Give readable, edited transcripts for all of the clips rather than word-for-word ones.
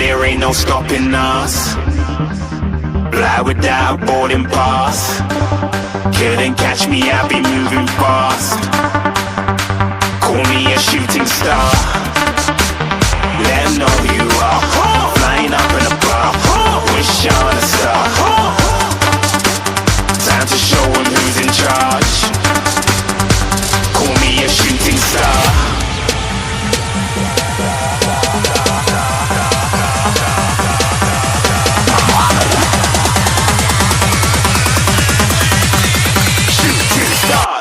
there ain't no stopping us. Fly without a boarding pass. Couldn't catch me, I'll be moving fast. Call me a shooting star. Let 'em know who you are. Flying up in a bar. Wish on a star. Time to show 'em who's in charge. Call me a shooting star.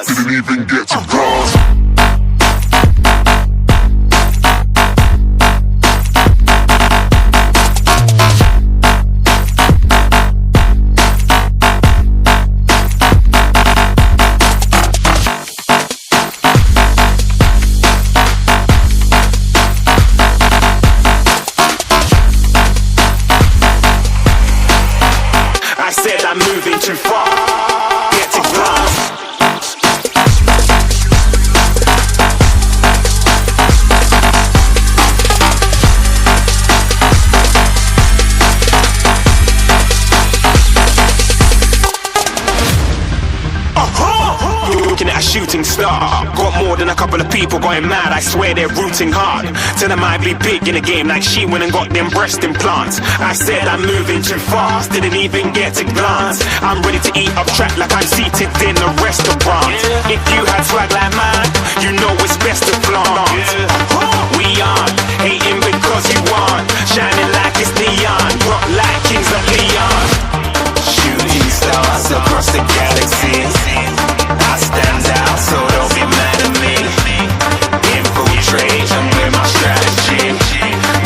Didn't even get to cross. I said I'm moving too far. Get to glass. Looking at a shooting star. Got more than a couple of people going mad, I swear they're rooting hard. Tell them I'd be big in the game like she went and got them breast implants. I said I'm moving too fast, didn't even get to glance. I'm ready to eat up track like I'm seated in a restaurant. If you had swag like mine, you know it's best to flaunt. We aren't hating because you aren't shining like it's neon, rock like kings of Leon. Shooting stars across the galaxy. I stand out, so don't be mad at me. Infiltrate, I'm with my strategy.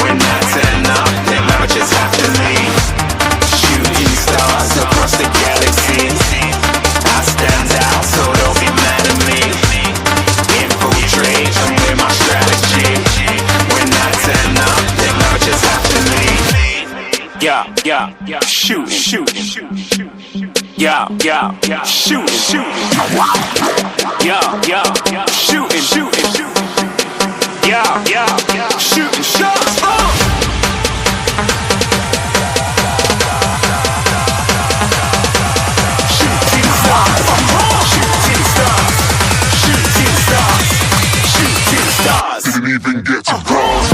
When I turn up, then I just have to leave. Shooting stars across the galaxy. I stand out, so don't be mad at me. Infiltrate, I'm with my strategy. When I turn up, then I just have to leave. Yeah, shooting. Yeah, shooting. Yeah, shooting. Yeah, shooting shots. Shooting stars. Didn't even get to cross.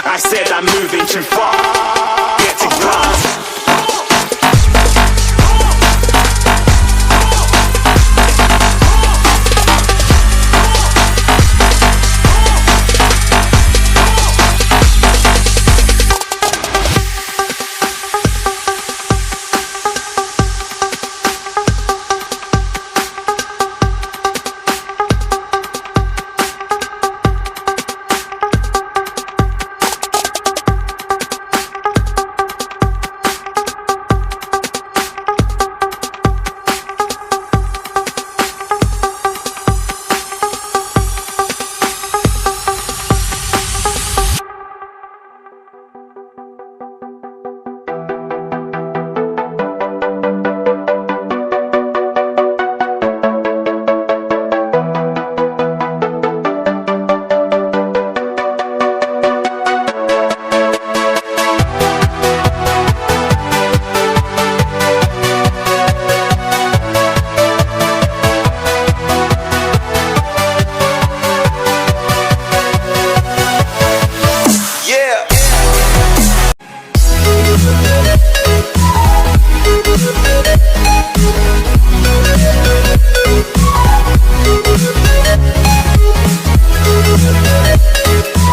I said I'm moving too fast.